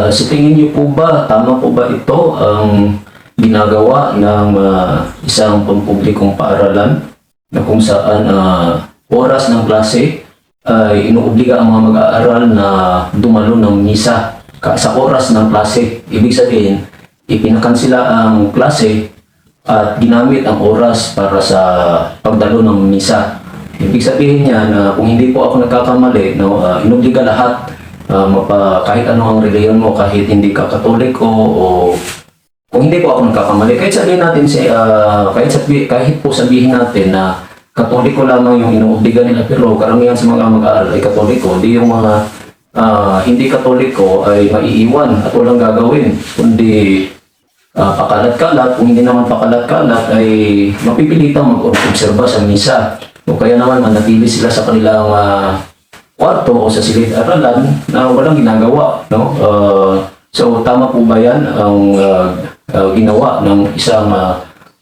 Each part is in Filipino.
Sa tingin niyo po ba, tama po ba ito ang ginagawa ng isang pampublikong paaralan na kung saan oras ng klase ay inuobliga ang mga mag-aaral na dumalo ng misa sa oras ng klase? Ibig sabihin, ipinakansila ang klase at ginamit ang oras para sa pagdalo ng misa. Ibig sabihin niya na kung hindi po ako nagkakamali, no, inobliga lahat kahit ano ang reliyon mo, kahit hindi ka Katoliko o kung hindi po ako nagkakamali, kahit sabihin natin kahit po sabihin natin na Katoliko lamang yung inuobliga nila, pero karamihan sa mga mag-aaral ay Katoliko, di yung mga hindi Katoliko ay maiiwan at walang gagawin, kundi pakalat-kalat. Kung hindi naman pakalat-kalat ay mapipilitang mag-obserba sa misa, o kaya naman manatili sila sa kanilang kwarto o sa silid-aralan na walang ginagawa, no? So tama po ba yan ang ginawa ng isang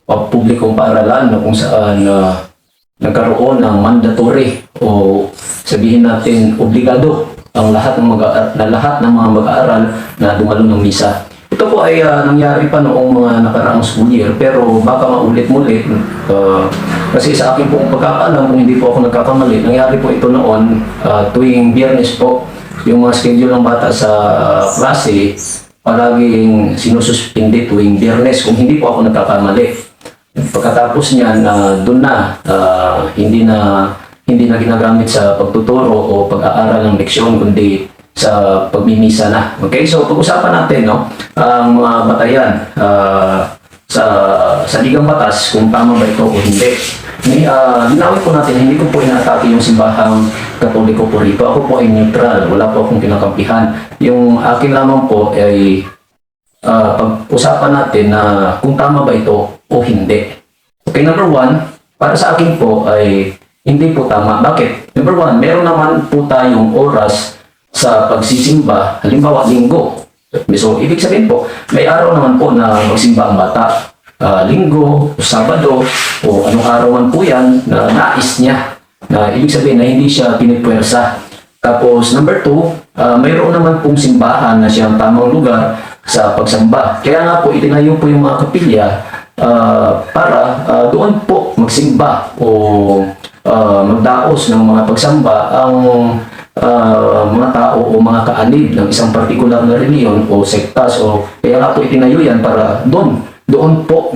publikong paaralan na kung saan nagkaroon ng mandatory o sabihin natin obligado ang lahat ng mga mag-aaral na dumalo ng misa? Ito po ay nangyari pa noong mga nakaraang school year, pero baka maulit-mulit kasi sa akin pong pagkakaalam, kung hindi po ako nagkakamali, nangyari po ito noon tuwing Biyernes po. Yung mga schedule ng bata sa klase palaging sinususpindi tuwing Biyernes, kung hindi po ako nagkakamali. Pagkatapos niyan, doon na hindi na ginagamit sa pagtuturo o pag-aaral ng leksyon, kundi sa pagmimisa na. Okay, so pag-usapan natin, no, ang mga batayan sa ligang batas, kung tama ba ito o hindi. Linawin po natin, hindi ko po inaatake yung simbahang Katoliko po rito. Ako po ay neutral, wala po akong kinakampihan. Yung akin lamang po ay pag-usapan natin na kung tama ba ito o hindi. Okay, number one, para sa akin po ay hindi po tama. Bakit? Number one, meron naman po tayong oras sa pagsisimba, halimbawa linggo. So, ibig sabihin po, may araw naman po na magsimba ang bata. Linggo, Sabado, o anong araw man po yan na nais niya. Na ibig sabihin na hindi siya pinipwersa. Tapos, number two, mayroon naman pong simbahan na siyang tamang lugar sa pagsamba. Kaya nga po, itinayo po yung mga kapilya para doon po magsimba o magdaos ng mga pagsamba ang mga tao o mga kaanib ng isang partikular na reliyon o sektas, o kaya nga po itinayo yan para doon po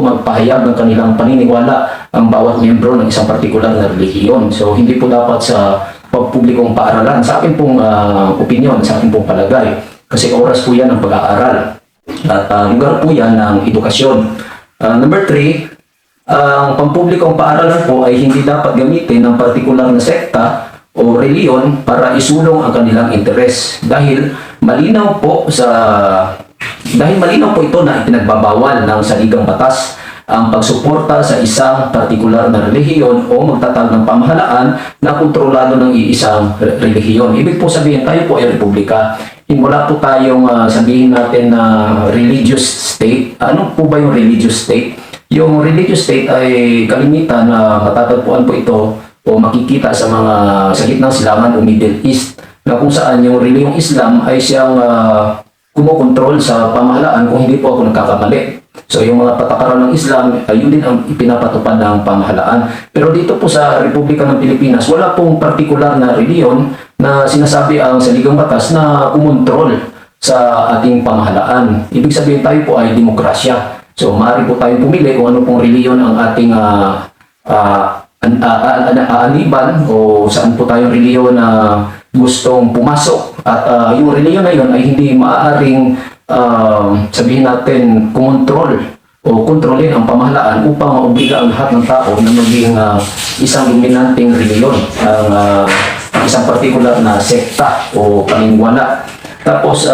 magpahayag ng kanilang paniniwala ang bawat miyembro ng isang partikular na relihiyon. So hindi po dapat sa pagpublikong paaralan, sa akin pong opinion, sa akin pong palagay, kasi oras po yan ng pag-aaral at lugar po yan ng edukasyon. Number three, ang pampublikong paaralan po ay hindi dapat gamitin ng partikular na sekta o reliyon para isulong ang kanilang interes, dahil malinaw po ito na ipinagbabawal ng saligang batas ang pagsuporta sa isang partikular na relihiyon o magtatag ng pamahalaan na kontrolado ng iisang relihiyon. Ibig po sabihin, tayo po ay republika. Wala po tayong sabihin natin na religious state. Ano po ba yung religious state? Yung religious state ay kalimitan na matatagpuan po ito o makikita sa gitnang silangan o Middle East, na kung saan yung reliyong Islam ay siyang kumokontrol sa pamahalaan, kung hindi po ako nagkakamali. So yung mga patakaran ng Islam ay yun din ang ipinapatupad ng pamahalaan. Pero dito po sa Republika ng Pilipinas, wala pong partikular na reliyon na sinasabi ang saligang batas na kumontrol sa ating pamahalaan. Ibig sabihin, tayo po ay demokrasya. So maaari po tayong pumili kung ano pong reliyon ang ating aaniban o saan po tayong reliyon na gustong pumasok, at yung reliyon na yun ay hindi maaaring sabihin natin kumontrol o kontrolin ang pamahalaan upang maobliga ang lahat ng tao na maging isang dominanteng reliyon, ang isang partikular na sekta o paniniwala. Tapos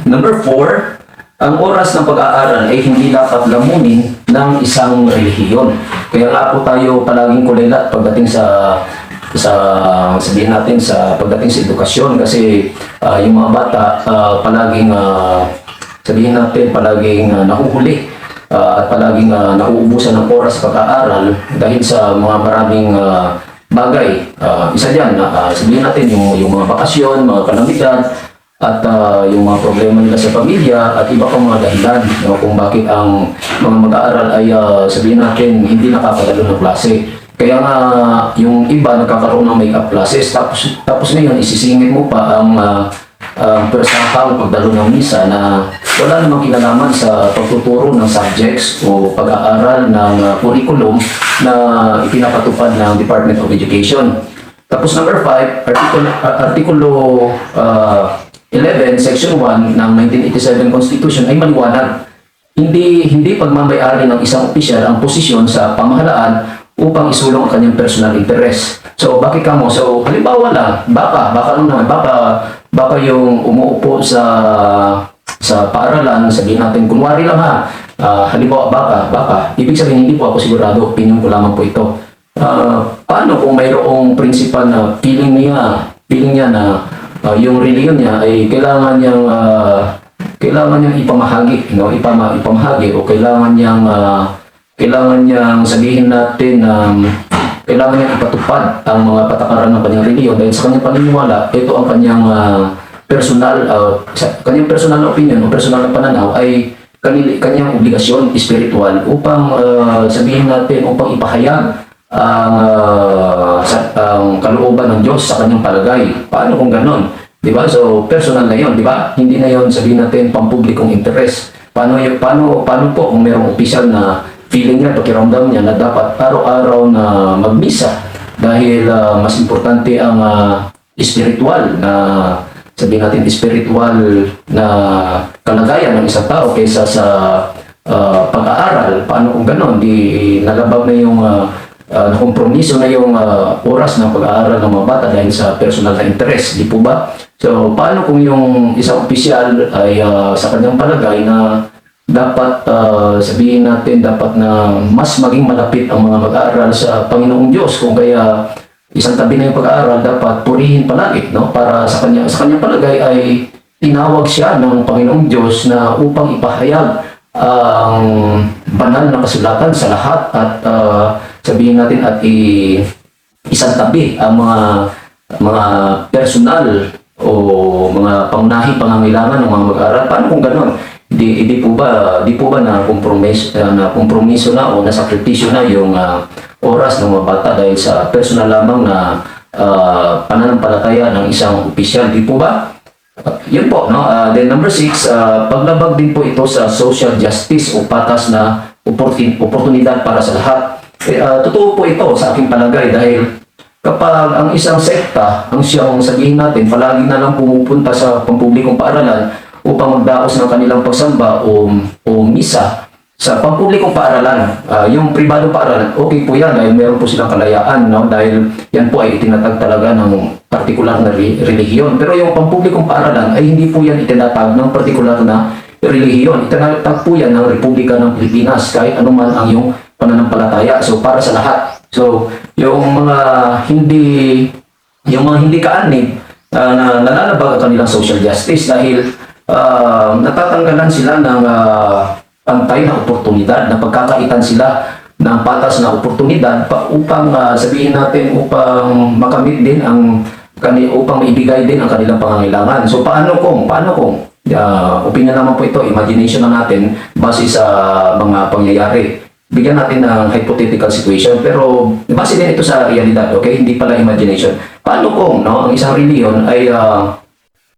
number four, ang oras ng pag-aaral ay hindi dapat lamunin ng isang relihiyon. Kaya nga po tayo palaging kulilat pagdating sa sabihin natin pagdating sa edukasyon, kasi yung mga bata palaging sabihin natin palaging nahuhuli at palaging nauubusan ng oras sa pag-aaral dahil sa mga maraming bagay. Isa diyan sabihin natin yung mga bakasyon, mga kalamidad, at yung mga problema nila sa pamilya at iba pang mga dahilan, no, kung bakit ang mga mag-aaral ay sabihin natin hindi nakakadalo ng klase. Kaya nga yung iba nagkakaroon ng make-up classes, tapos ngayon isisingit mo pa ang personal pagdalo ng misa na wala namang kinalaman sa pagtuturo ng subjects o pag-aaral ng curriculum na ipinapatupad ng Department of Education. Tapos number 5, Artikulo 11, Section 1 ng 1987 Constitution ay maliwanag. Hindi pagmamay-ari ng isang opisyal ang posisyon sa pamahalaan upang isulong ang kanyang personal interest. So, bakit kamo? So, halimbawa lang, baka yung umuupo sa paaralan, sabihin natin, kunwari lang ha, halimbawa, baka, ibig sabihin, hindi po ako sigurado, opinion ko lamang po ito. Paano kung mayroong principal na feeling niya na yung religion niya ay kailangan niyang ipamahagi, no? Ipamahagi o kailangan niyang sabihin natin kailangan niyang ipatupad ang mga patakaran ng kanyang religion dahil sa kanyang paniniwala, ito ang kanyang personal na opinion o personal na pananaw ay kanyang obligasyon spiritual upang sabihin natin, upang ipahayag ang kalooban ng Diyos sa kanyang palagay. Paano kung ganon? Diba? So, personal na yon, diba? Hindi na yon sabihin natin pampublikong interest. Paano po kung mayroong opisyal na feeling niya, pakiramdam niya na dapat araw-araw na magmisa dahil mas importante ang spiritual na sabihin natin spiritual na kalagayan ng isang tao kaysa sa pag-aaral. Paano kung ganon? Di nalabag na yung nakompromiso na yung oras ng pag-aaral ng mga bata dahil sa personal na interest, di po ba? So, paano kung yung isang opisyal ay sa kanyang palagay na dapat sabihin natin, dapat na mas maging malapit ang mga mag-aaral sa Panginoong Diyos, kung kaya isang tabi na yung pag-aaral, dapat purihin palagi, no? Para sa kanyang palagay ay tinawag siya ng Panginoong Diyos na upang ipahayag ang banal na kasulatan sa lahat at sabihin natin at isang tabi ang mga personal o mga pangunahing pangangailangan ng mga mag-aaral. Paano kung gano'n? Di po ba na kompromiso na o nasakripisyo na yung oras ng mga bata dahil sa personal lamang na pananampalataya ng isang opisyal? Di po ba? Yun po, no? Then number 6, paglabag din po ito sa social justice o patas na oportunidad para sa lahat. Totoo po ito sa aking palagay dahil kapag ang isang sekta, ang siyang sabihin natin, palagi na lang pumupunta sa pampublikong paaralan upang magdaos ng kanilang pagsamba o misa sa pampublikong paaralan, yung pribadong paaralan, okay po yan dahil meron po silang kalayaan, no? Dahil yan po ay itinatag talaga ng partikular na relihiyon. Pero yung pampublikong paaralan ay hindi po yan itinatag ng partikular na relihiyon. Itinatag po yan ng Republika ng Pilipinas kahit anuman ang yung pananampalataya. So para sa lahat. So yung mga hindi kaanib na nalalabag ang kanilang social justice dahil natatanggalan sila ng pantay na oportunidad, na pagkakaitan sila ng patas na oportunidad upang sabihin natin, upang makamit din upang maibigay din ang kanilang pangangailangan. So paano kung opinion naman po ito, imagination na natin base sa mga pangyayari. Bigyan natin ng hypothetical situation, pero base din ito sa realidad, okay? Hindi pala imagination. Paano kung ang isang reliyon ay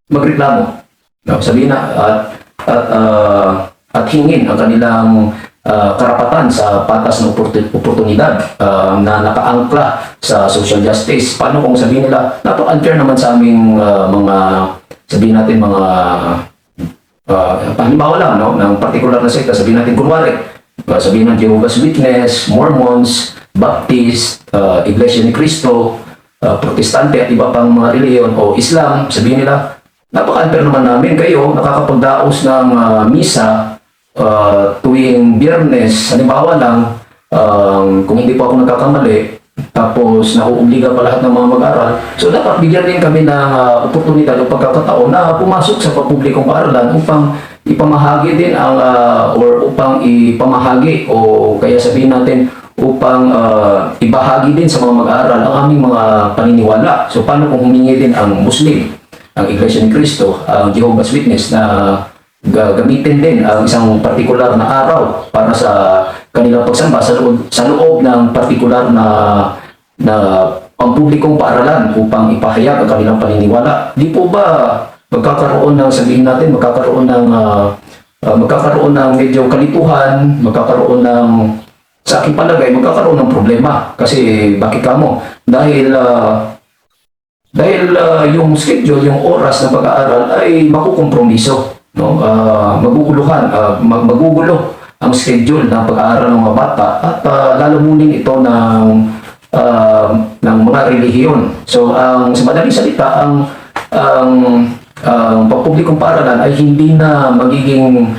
magreklamo, no? Sabihin na at hingin ang kanilang karapatan sa patas na oportunidad na nakaangkla sa social justice. Paano kung sabihin nila, napaka-unfair naman sa aming mga, sabihin natin mga halimbawa lang, no? Ng particular na sekta, sabihin natin kunwari, sabihin ng Jehovah's Witness, Mormons, Baptist, Iglesia ni Cristo, Protestante at iba pang mga reliyon o Islam, sabihin nila, napaka-unfair naman namin, kayo nakakapagdaos ng misa tuwing Biyernes, halimbawa lang, kung hindi po ako nagkakamali, tapos nauobliga pa lahat ng mga mag-aral. So dapat bigyan din kami ng oportunidad o pagkakataon na pumasok sa pampublikong paaralan upang ipamahagi din upang ipamahagi o kaya sabihin natin upang ibahagi din sa mga mag-aaral ang aming mga paniniwala. So paano kung humingi din ang Muslim ang Iglesia ni Cristo, ang Jehovah's Witness na gamitin din ang isang partikular na araw para sa kanilang pagsamba sa loob ng partikular na pampublikong paaralan upang ipahayag ang kanilang paniniwala. Di po ba magkakaroon ng, sabihin natin, magkakaroon ng medyo kalituhan, magkakaroon ng, sa aking palagay, magkakaroon ng problema. Kasi bakit kamo? Dahil yung schedule, yung oras ng pag-aaral ay makukompromiso. No? Magugulo ang schedule ng pag-aaral ng mga bata at lalamunin ito ng mga relihiyon. So, sa madaling salita, ang pampublikong paaralan ay hindi na magiging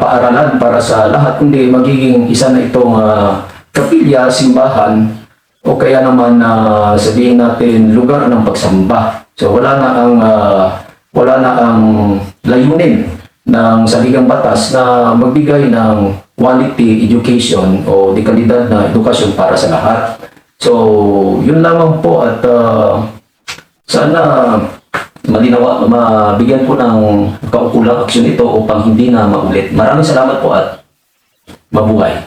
paaralan para sa lahat, kundi magiging isa na itong kapilya, simbahan, o kaya naman sabihin natin lugar ng pagsamba. So wala na ang layunin ng saligang batas na magbigay ng quality education o de kalidad na edukasyon para sa lahat. So yun lamang po at sana mabigyan po ng kaukulang aksyon ito upang hindi na maulit. Maraming salamat po at mabuhay.